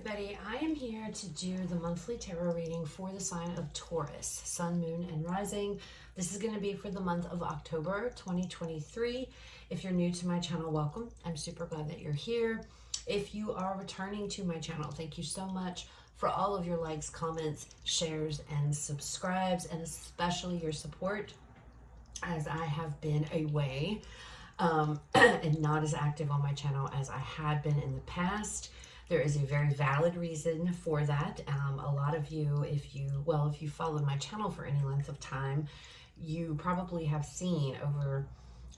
everybody. I am here to do the monthly tarot reading for the sign of Taurus, Sun, Moon, and Rising. This is going to be for the month of October 2023. If you're new to my channel, welcome. I'm super glad that you're here. If you are returning to my channel, thank you so much for all of your likes, comments, shares, and subscribes, and especially your support as I have been away and not as active on my channel as I had been in the past. There is a very valid reason for that. A lot of you, if you followed my channel for any length of time, you probably have seen over,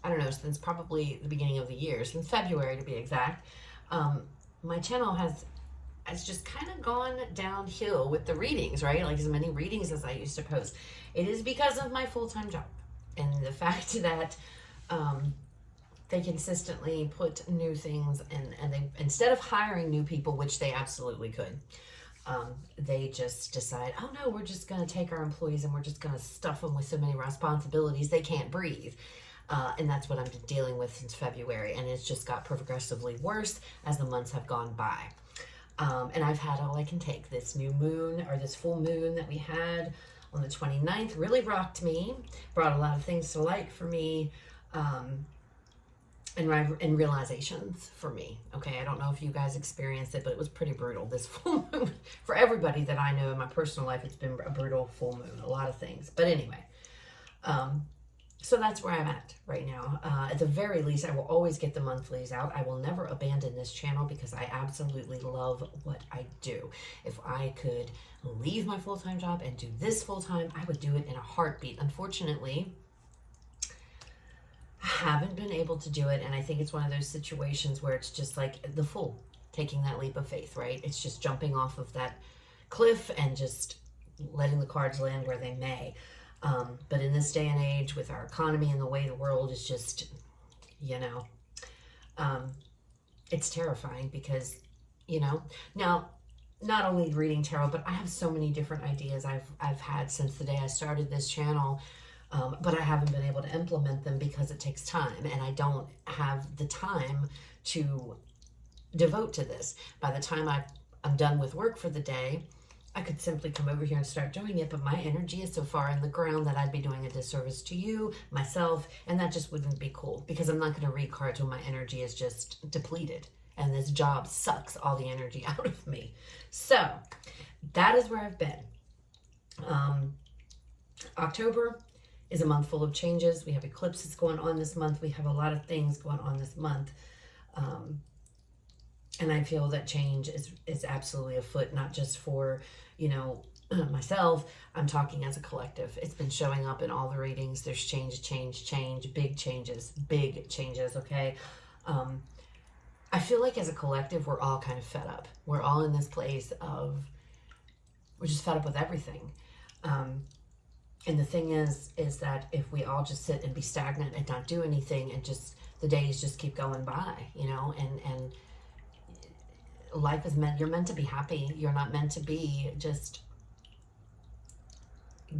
I don't know, since probably the beginning of the year, since February to be exact, my channel has just kind of gone downhill with the readings, right? Like as many readings as I used to post. It is because of my full-time job and the fact that they consistently put new things and they, instead of hiring new people, which they absolutely could, they just decide, oh no, we're just going to take our employees and we're just going to stuff them with so many responsibilities they can't breathe. And that's what I've been dealing with since February, and it's just got progressively worse as the months have gone by. And I've had all I can take. This new moon, or this full moon that we had on the 29th, really rocked me, brought a lot of things to light for me, and realizations for me. Okay, I don't know if you guys experienced it, but it was pretty brutal. This full moon, for everybody that I know in my personal life, it's been a brutal full moon, a lot of things. But anyway, so that's where I'm at right now. At the very least, I will always get the monthlies out. I will never abandon this channel because I absolutely love what I do. If I could leave my full-time job and do this full-time, I would do it in a heartbeat. Unfortunately, I haven't been able to do it, and I think it's one of those situations where it's just like the fool taking that leap of faith, right? It's just jumping off of that cliff and just letting the cards land where they may. But in this day and age, with our economy and the way the world is just, it's terrifying because, now, not only reading tarot, but I have so many different ideas I've had since the day I started this channel, but I haven't been able to implement them because it takes time, and I don't have the time to devote to this. By the time I'm done with work for the day, I could simply come over here and start doing it, but my energy is so far in the ground that I'd be doing a disservice to you, myself, and that just wouldn't be cool, because I'm not going to read cards when my energy is just depleted, and this job sucks all the energy out of me. So that is where I've been. October is a month full of changes. We have eclipses going on this month. We have a lot of things going on this month. And I feel that change is absolutely afoot, not just for, myself. I'm talking as a collective. It's been showing up in all the readings. There's change, big changes, okay? I feel like as a collective, we're all kind of fed up. We're all in this place of, we're just fed up with everything. And the thing is that if we all just sit and be stagnant and not do anything and just, the days just keep going by, and life is you're meant to be happy. You're not meant to be just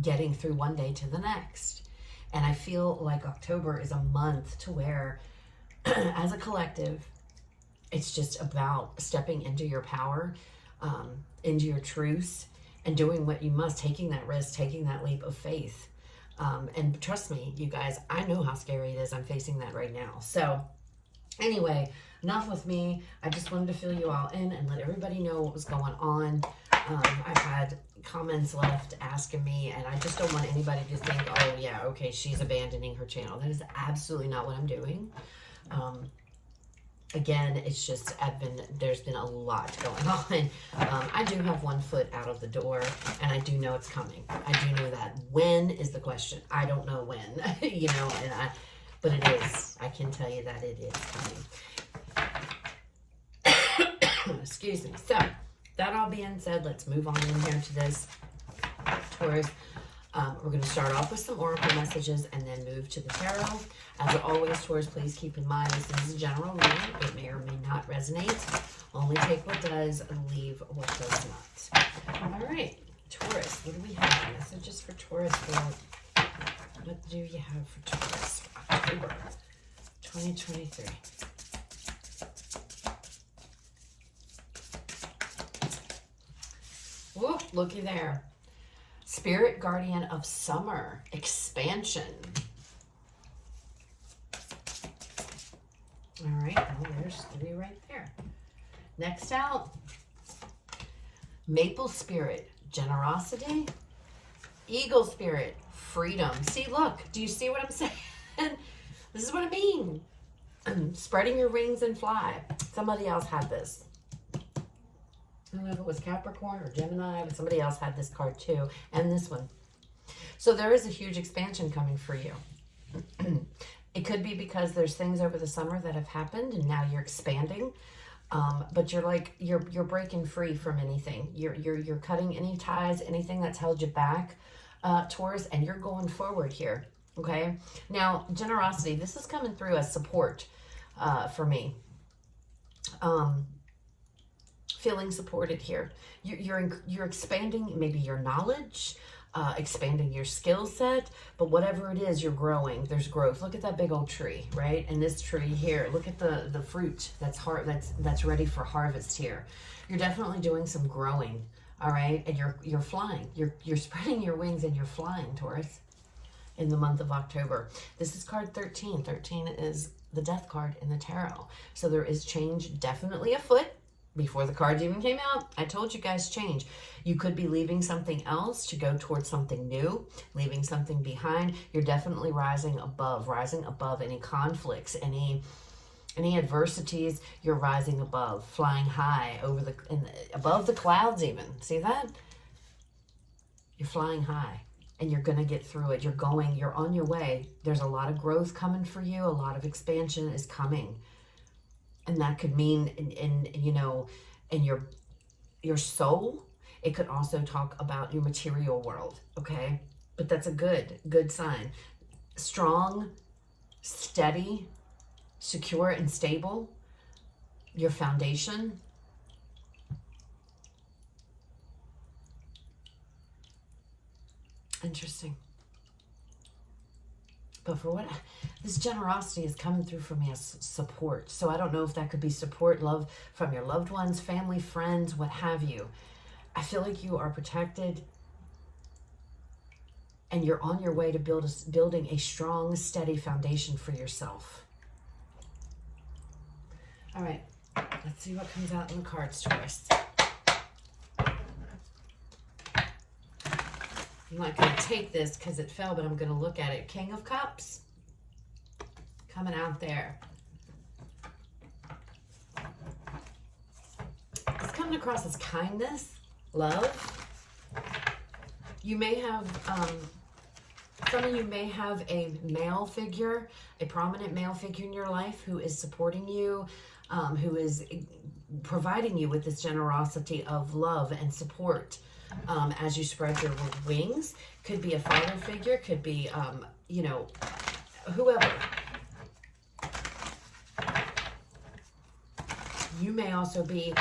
getting through one day to the next. And I feel like October is a month to where, as a collective, it's just about stepping into your power, into your truths, and doing what you must, taking that risk, taking that leap of faith. And trust me, you guys, I know how scary it is. I'm facing that right now. So anyway, enough with me. I just wanted to fill you all in and let everybody know what was going on. I've had comments left asking me, and I just don't want anybody to think, oh yeah, okay, she's abandoning her channel. That is absolutely not what I'm doing. Again, it's just, there's been a lot going on. I do have one foot out of the door, and I do know it's coming. I do know that. When is the question? I don't know when, but it is. I can tell you that it is coming. Excuse me. So, that all being said, let's move on in here to this, Taurus. We're going to start off with some oracle messages and then move to the tarot. As always, Taurus, please keep in mind this is a general reading. It may or may not resonate. Only take what does and leave what does not. All right, Taurus, what do we have? Messages for Taurus. What do you have for Taurus for October 2023? Looky there. Spirit guardian of summer, expansion. All right, well, there's 3 right there. Next out, maple spirit, generosity. Eagle spirit, freedom. See, look, do you see what I'm saying? This is what I mean. Spreading your wings and fly. Somebody else had this. I don't know if it was Capricorn or Gemini, but somebody else had this card too, and this one. So there is a huge expansion coming for you. It could be because there's things over the summer that have happened, and now you're expanding. But you're like you're breaking free from anything. You're cutting any ties, anything that's held you back, Taurus, and you're going forward here. Okay. Now, generosity. This is coming through as support for me. Feeling supported here. You're expanding maybe your knowledge, expanding your skill set, but whatever it is, you're growing. There's growth. Look at that big old tree, right? And this tree here, look at the fruit that's ready for harvest here. You're definitely doing some growing, all right? And you're flying. You're spreading your wings and you're flying, Taurus, in the month of October. This is card 13. 13 is the death card in the tarot. So there is change definitely afoot. Before the cards even came out, I told you guys change. You could be leaving something else to go towards something new, leaving something behind. You're definitely rising above any conflicts, any adversities. You're rising above, flying high above the clouds even. See that? You're flying high and you're going to get through it. You're on your way. There's a lot of growth coming for you. A lot of expansion is coming. And that could mean in your soul. It could also talk about your material world, okay? But that's a good sign. Strong, steady, secure, and stable. Your foundation. Interesting. But for what, this generosity is coming through for me as support. So I don't know if that could be support, love from your loved ones, family, friends, what have you. I feel like you are protected and you're on your way to building a strong, steady foundation for yourself. All right, let's see what comes out in the cards, Taurus. I'm not going to take this because it fell, but I'm going to look at it. King of Cups. Coming out there. It's coming across as kindness, love. You may have, some of you may have a male figure, a prominent male figure in your life who is supporting you, who is providing you with this generosity of love and support. As you spread your wings. Could be a father figure, could be, whoever. You may also be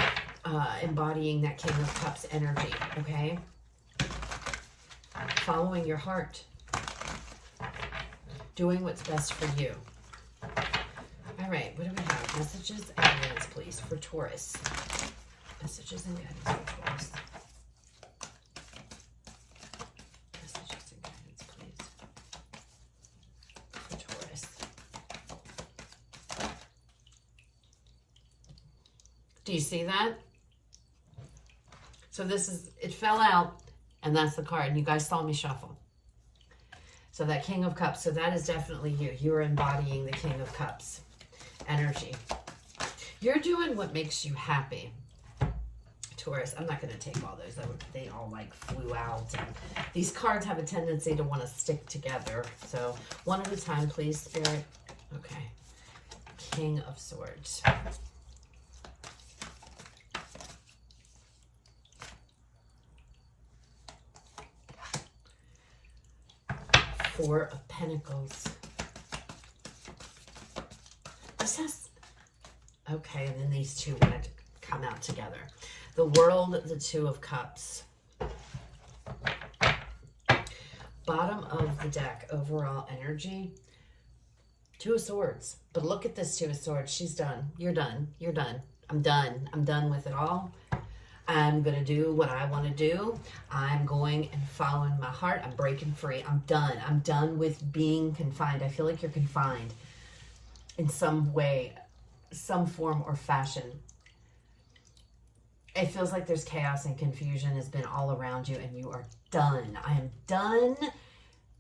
embodying that King of Cups energy, okay? Following your heart. Doing what's best for you. All right, what do we have? Messages and guidance, please, for Taurus. Messages and guidance for Taurus. Do you see that? So it fell out, and that's the card. And you guys saw me shuffle. So that King of Cups, so that is definitely you. You're embodying the King of Cups energy. You're doing what makes you happy, Taurus. I'm not going to take all those. They all like flew out. And these cards have a tendency to want to stick together. So one at a time, please, Spirit. Okay. King of Swords. Four of Pentacles. This has, okay, and then these two want to come out together. The World, the Two of Cups. Bottom of the deck, overall energy. Two of Swords. But look at this Two of Swords. She's done. You're done. You're done. I'm done. I'm done with it all. I'm going to do what I want to do. I'm going and following my heart. I'm breaking free. I'm done. I'm done with being confined. I feel like you're confined in some way, some form or fashion. It feels like there's chaos and confusion has been all around you, and you are done. I am done.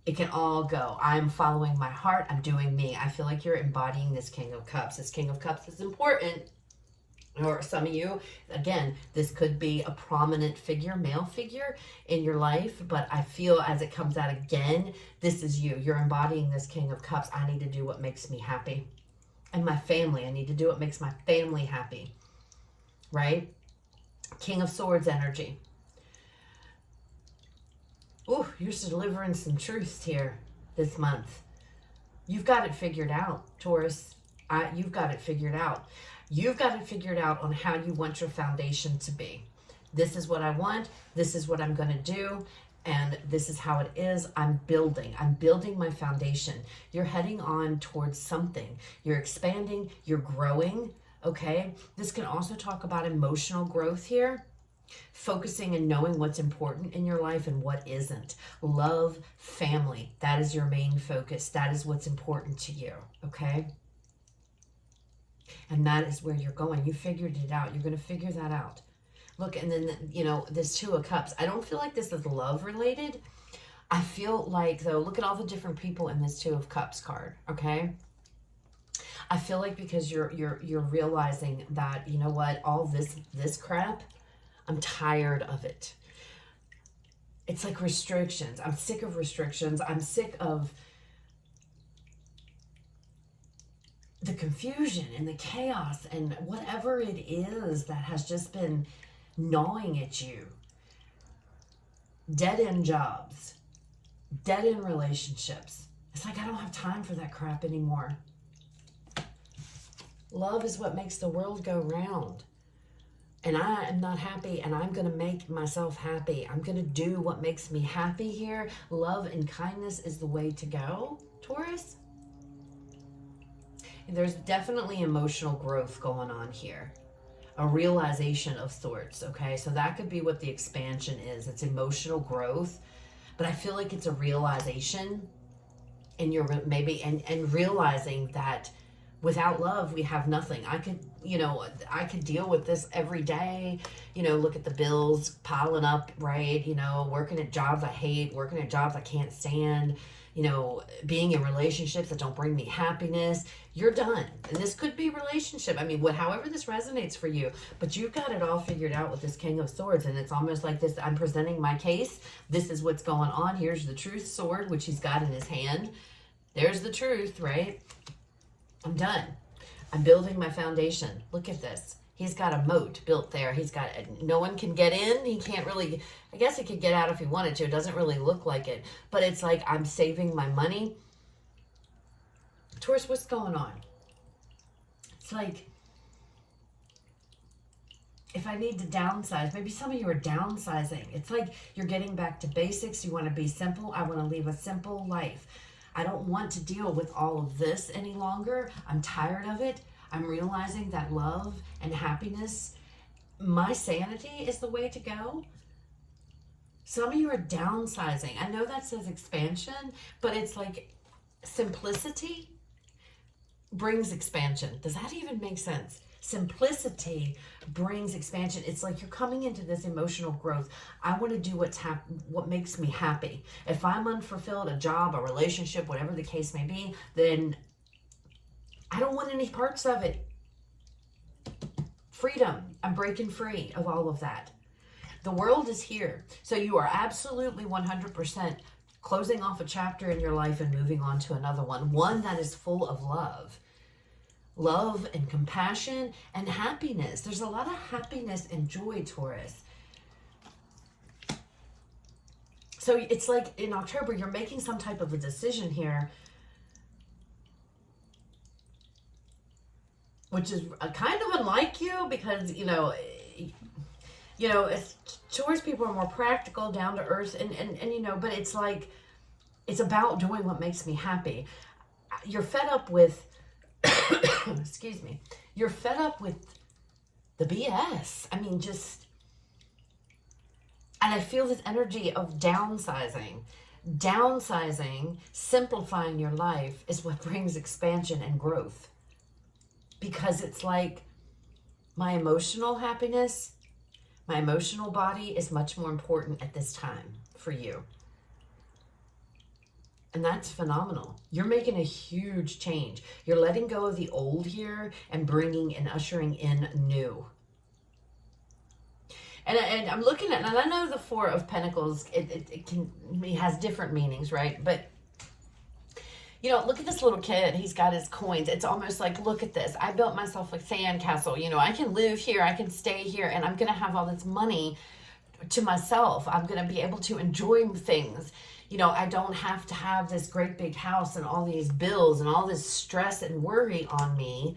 It can all go. I'm following my heart. I'm doing me. I feel like you're embodying this King of Cups. This King of Cups is important. Or some of you, again, this could be a prominent figure, male figure in your life, but I feel as it comes out again, this is you. You're embodying this King of Cups. I need to do what makes me happy. And my family, I need to do what makes my family happy. Right? King of Swords energy. Ooh, you're delivering some truths here this month. You've got it figured out, Taurus. You've got it figured out. You've got it figured out on how you want your foundation to be. This is what I want. This is what I'm going to do. And this is how it is. I'm building my foundation. You're heading on towards something. You're expanding. You're growing. Okay. This can also talk about emotional growth here. Focusing and knowing what's important in your life and what isn't. Love, family. That is your main focus. That is what's important to you. Okay. And that is where you're going. You figured it out. You're going to figure that out. Look, and then, you know, this Two of Cups. I don't feel like this is love related. I feel like, though, look at all the different people in this Two of Cups card, okay? I feel like because you're realizing that, you know what, all this crap, I'm tired of it. It's like restrictions. I'm sick of restrictions. I'm sick of the confusion and the chaos and whatever it is that has just been gnawing at you. Dead-end jobs, dead-end relationships. It's like I don't have time for that crap anymore. Love is what makes the world go round. And I am not happy, and I'm going to make myself happy. I'm going to do what makes me happy here. Love and kindness is the way to go, Taurus. There's definitely emotional growth going on here. A realization of sorts, okay? So that could be what the expansion is. It's emotional growth. But I feel like it's a realization and you're maybe and realizing that without love we have nothing. I could deal with this every day, look at the bills piling up, right? Working at jobs I hate, working at jobs I can't stand, being in relationships that don't bring me happiness. You're done. And this could be relationship. I mean, however this resonates for you, but you've got it all figured out with this King of Swords. And it's almost like this, I'm presenting my case. This is what's going on. Here's the truth sword, which he's got in his hand. There's the truth, right? I'm done. I'm building my foundation. Look at this. He's got a moat built there. No one can get in. He can't really, I guess he could get out if he wanted to. It doesn't really look like it. But it's like I'm saving my money. Taurus, what's going on? It's like, if I need to downsize, maybe some of you are downsizing. It's like you're getting back to basics. You want to be simple. I want to live a simple life. I don't want to deal with all of this any longer. I'm tired of it. I'm realizing that love and happiness, my sanity is the way to go. Some of you are downsizing. I know that says expansion, but it's like simplicity brings expansion. Does that even make sense? Simplicity brings expansion. It's like you're coming into this emotional growth. I want to do what makes me happy. If I'm unfulfilled, a job, a relationship, whatever the case may be, then I don't want any parts of it. Freedom. I'm breaking free of all of that. The world is here. So you are absolutely 100% closing off a chapter in your life and moving on to another one. One that is full of love. Love and compassion and happiness. There's a lot of happiness and joy, Taurus. So it's like in October, you're making some type of a decision here, which is kind of unlike you because, Taurus people are more practical, down to earth, and but it's like, it's about doing what makes me happy. You're fed up with, excuse me, you're fed up with the BS. I mean, just And I feel this energy of downsizing. Downsizing, simplifying your life is what brings expansion and growth. Because it's like my emotional happiness, my emotional body is much more important at this time for you. And that's phenomenal. You're making a huge change. You're letting go of the old here and bringing and ushering in new. And I'm looking at, and I know the Four of Pentacles, it has different meanings, right? But, you know, look at this little kid. He's got his coins. It's almost like, look at this. I built myself a sandcastle. You know, I can live here. I can stay here. And I'm going to have all this money to myself. I'm going to be able to enjoy things. You know, I don't have to have this great big house and all these bills and all this stress and worry on me.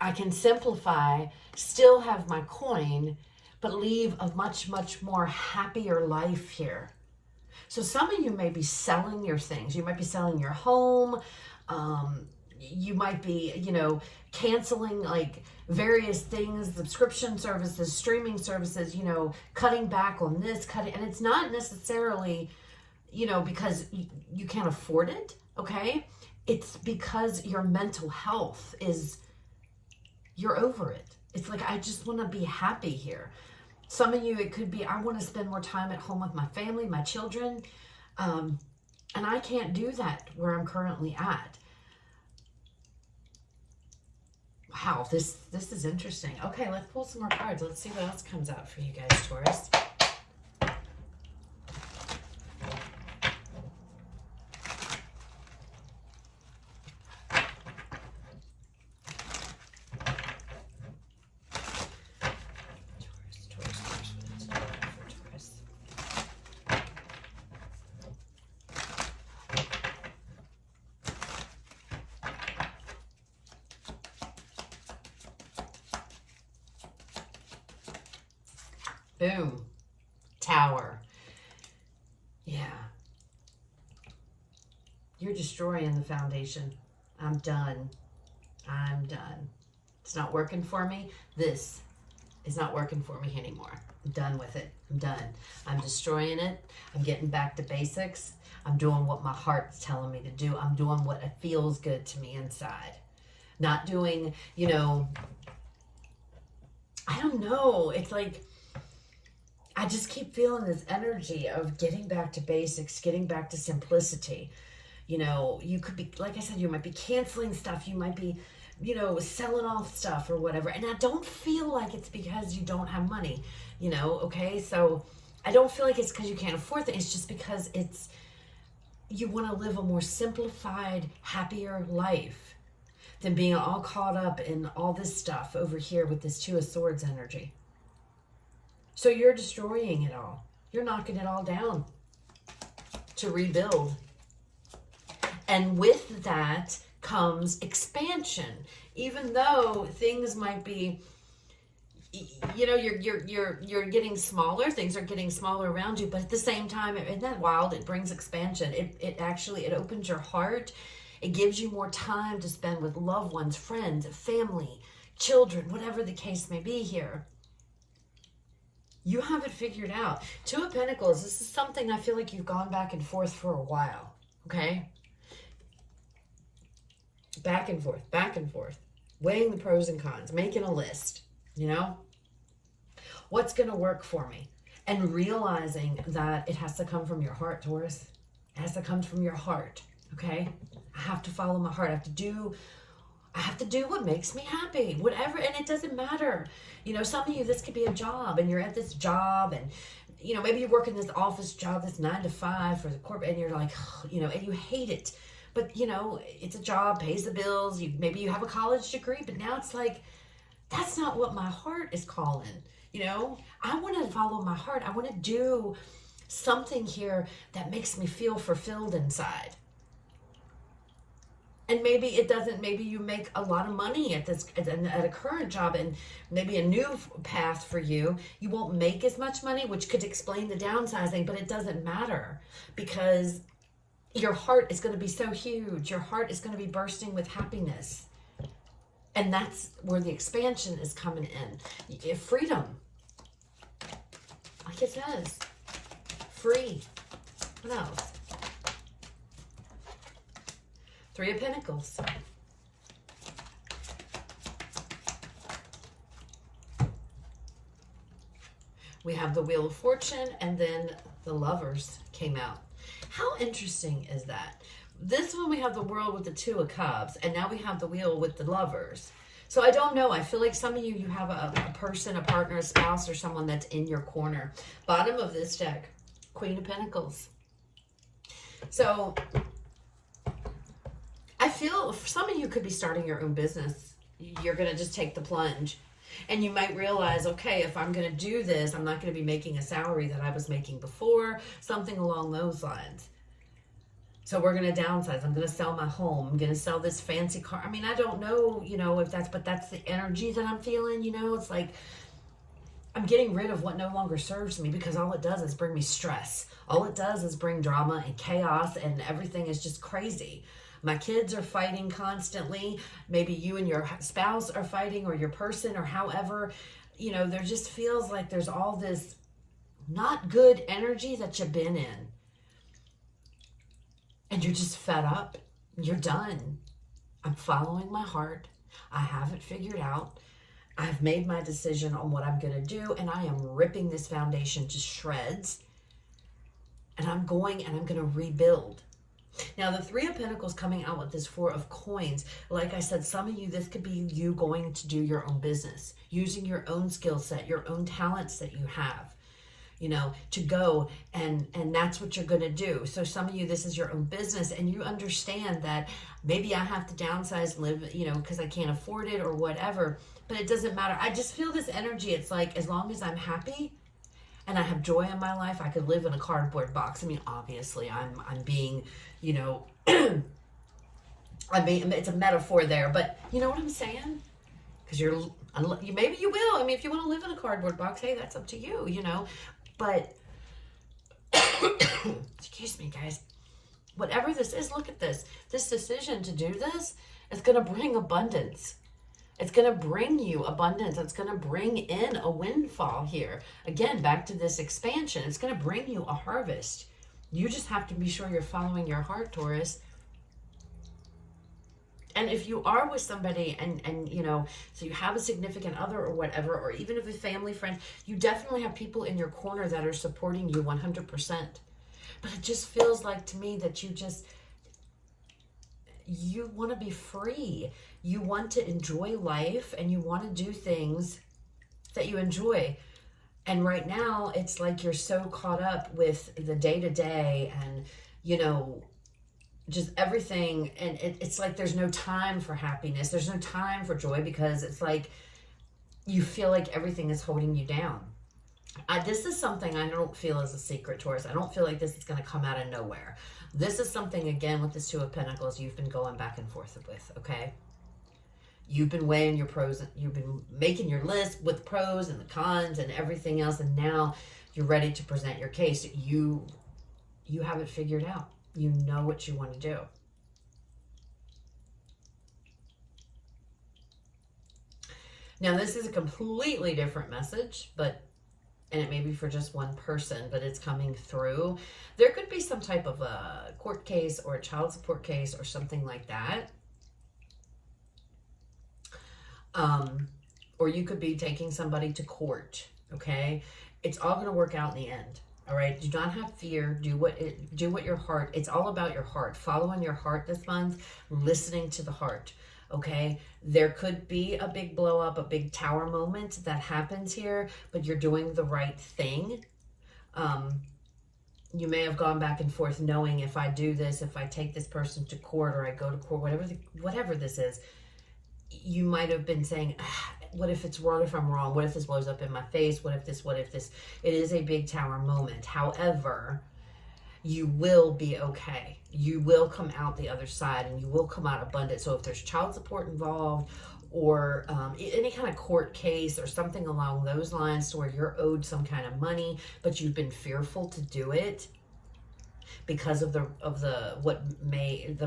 I can simplify, still have my coin, but leave a much, much more happier life here. So some of you may be selling your things. You might be selling your home. You might be, you know, canceling like various things, subscription services, streaming services, you know, cutting back on this, and it's not necessarily, you know, because you can't afford it, okay? It's because your mental health is, you're over it. It's like, I just want to be happy here. Some of you, it could be, I want to spend more time at home with my family, my children, and I can't do that where I'm currently at. Wow, this is interesting. Okay, let's pull some more cards. Let's see what else comes out for you guys, Taurus. Boom. Tower. Yeah. You're destroying the foundation. I'm done. I'm done. It's not working for me. This is not working for me anymore. I'm done with it. I'm done. I'm destroying it. I'm getting back to basics. I'm doing what my heart's telling me to do. I'm doing what feels good to me inside. Not doing, you know, I don't know. It's like, I just keep feeling this energy of getting back to basics, getting back to simplicity. You know, you could be, like I said, you might be canceling stuff. You might be, you know, selling off stuff or whatever. And I don't feel like it's because you don't have money, you know, okay? So I don't feel like it's because you can't afford it. It's just because it's, you want to live a more simplified, happier life than being all caught up in all this stuff over here with this Two of Swords energy. So you're destroying it all. You're knocking it all down to rebuild. And with that comes expansion. Even though things might be, you know, you're getting smaller, things are getting smaller around you, but at the same time, isn't that wild? It brings expansion. It actually, it opens your heart. It gives you more time to spend with loved ones, friends, family, children, whatever the case may be here. You have it figured out. Two of Pentacles, this is something I feel like you've gone back and forth for a while, okay? Back and forth, weighing the pros and cons, making a list, you know? What's going to work for me? And realizing that it has to come from your heart, Taurus. It has to come from your heart, okay? I have to follow my heart. I have to do what makes me happy, whatever, and it doesn't matter. You know, some of you, this could be a job, and you're at this job, and, you know, maybe you work in this office job that's 9 to 5 for the corporate, and you're like, you know, and you hate it. But, you know, it's a job, pays the bills. Maybe you have a college degree, but now it's like, that's not what my heart is calling. You know, I want to follow my heart. I want to do something here that makes me feel fulfilled inside. And maybe it doesn't, maybe you make a lot of money at a current job, and maybe a new path for you, you won't make as much money, which could explain the downsizing, but it doesn't matter because your heart is going to be so huge. Your heart is going to be bursting with happiness. And that's where the expansion is coming in. Freedom. Like it says. free. What else? Three of Pentacles. We have the Wheel of Fortune, and then the Lovers came out. How interesting is that? This one we have the World with the Two of Cups, and now we have the Wheel with the Lovers. So I don't know. I feel like some of you have a person, a partner, a spouse, or someone that's in your corner. Bottom of this deck, Queen of Pentacles. So I feel some of you could be starting your own business. You're going to just take the plunge. And you might realize, okay, if I'm going to do this, I'm not going to be making a salary that I was making before, something along those lines. So we're going to downsize. I'm going to sell my home. I'm going to sell this fancy car. I mean, I don't know, if that's, but that's the energy that I'm feeling, It's like I'm getting rid of what no longer serves me, because all it does is bring me stress. All it does is bring drama and chaos, and everything is just crazy. My kids are fighting constantly. Maybe you and your spouse are fighting, or your person, or however, there just feels like there's all this not good energy that you've been in. And you're just fed up. You're done. I'm following my heart. I have it figured out. I've made my decision on what I'm going to do, and I am ripping this foundation to shreds. And I'm going to rebuild. Now, the Three of Pentacles coming out with this Four of Coins, like I said, some of you, this could be you going to do your own business, using your own skill set, your own talents that you have, to go, and that's what you're going to do. So some of you, this is your own business, and you understand that maybe I have to downsize and live, because I can't afford it or whatever, but it doesn't matter. I just feel this energy. It's like, as long as I'm happy and I have joy in my life, I could live in a cardboard box. I mean, obviously I'm being, I mean, it's a metaphor there, but you know what I'm saying? Because maybe you will. I mean, if you want to live in a cardboard box, hey, that's up to you, But, excuse me, guys. Whatever this is, look at this. This decision to do this is going to bring abundance. It's going to bring you abundance. It's going to bring in a windfall here. Again, back to this expansion. It's going to bring you a harvest. You just have to be sure you're following your heart, Taurus. And if you are with somebody and so you have a significant other or whatever, or even if a family friend, you definitely have people in your corner that are supporting you 100%. But it just feels like to me that you want to be free. You want to enjoy life, and you want to do things that you enjoy. And right now, it's like you're so caught up with the day-to-day and, just everything. And it's like there's no time for happiness. There's no time for joy, because it's like you feel like everything is holding you down. This is something I don't feel is a secret, Taurus. I don't feel like this is going to come out of nowhere. This is something, again, with this Two of Pentacles, you've been going back and forth with, okay? You've been weighing your pros, you've been making your list with pros and the cons and everything else, and now you're ready to present your case. You have it figured out. You know what you want to do. Now, this is a completely different message, and it may be for just one person, but it's coming through. There could be some type of a court case or a child support case or something like that. Or you could be taking somebody to court, okay? It's all going to work out in the end, all right? Do not have fear. Do what your heart, it's all about your heart. Following your heart this month, listening to the heart, okay? There could be a big blow up, a big tower moment that happens here, but you're doing the right thing. You may have gone back and forth knowing, if I do this, if I take this person to court, or I go to court, whatever this is, you might have been saying, what if I'm wrong? What if this blows up in my face? What if this? It is a big tower moment. However, you will be okay. You will come out the other side, and you will come out abundant. So if there's child support involved, or any kind of court case or something along those lines, to where you're owed some kind of money, but you've been fearful to do it because of the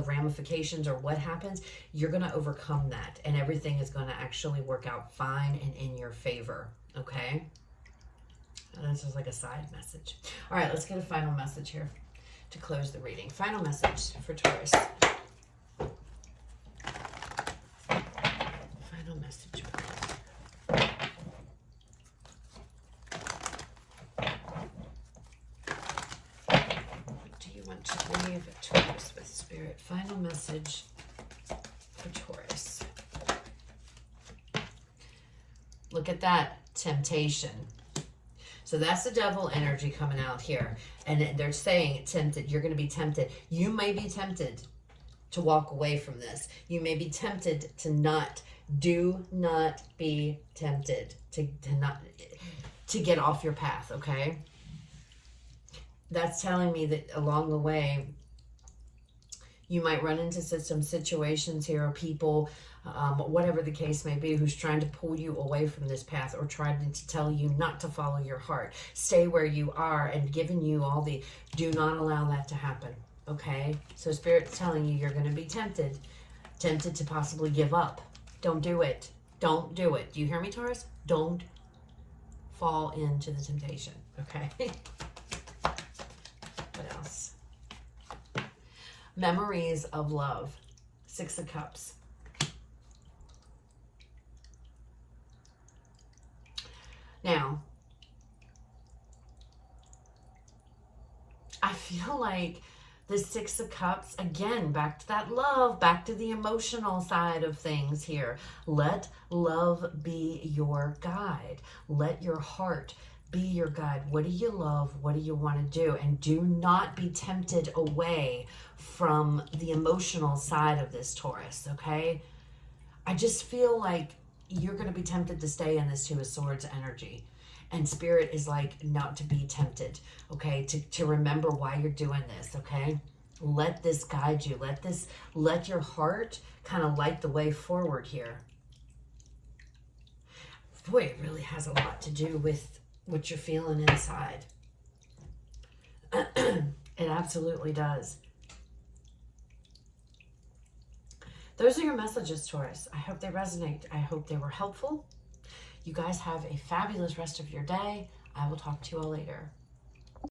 ramifications or what happens, you're going to overcome that, and everything is going to actually work out fine and in your favor. Okay. this is like a side message. All right, let's get a final message here to close the reading. Final message for Taurus. Final message, please. What do you want to leave Taurus with, Spirit? Final message for Taurus. Look at that, temptation. So that's the devil energy coming out here. And they're saying tempted. You're going to be tempted. You may be tempted to walk away from this. You may be tempted to not. Do not be tempted to get off your path, okay? That's telling me that along the way, you might run into some situations here or people, whatever the case may be, who's trying to pull you away from this path or trying to tell you not to follow your heart. Stay where you are and giving you all the, do not allow that to happen, okay? So Spirit's telling you you're going to be tempted to possibly give up. Don't do it. Don't do it. Do you hear me, Taurus? Don't fall into the temptation, okay? What else? Memories of love. 6 of Cups. Now, I feel like the 6 of Cups, again, back to that love, back to the emotional side of things here. Let love be your guide. Let your heart be your guide. What do you love? What do you want to do? And do not be tempted away from the emotional side of this, Taurus, okay? I just feel like you're going to be tempted to stay in this 2 of Swords energy. And Spirit is like, not to be tempted, okay? To remember why you're doing this, okay? Let this guide you. Let your heart kind of light the way forward here. Boy, it really has a lot to do with what you're feeling inside. It absolutely does. Those are your messages, Taurus. I hope they resonate. I hope they were helpful. You guys have a fabulous rest of your day. I will talk to you all later.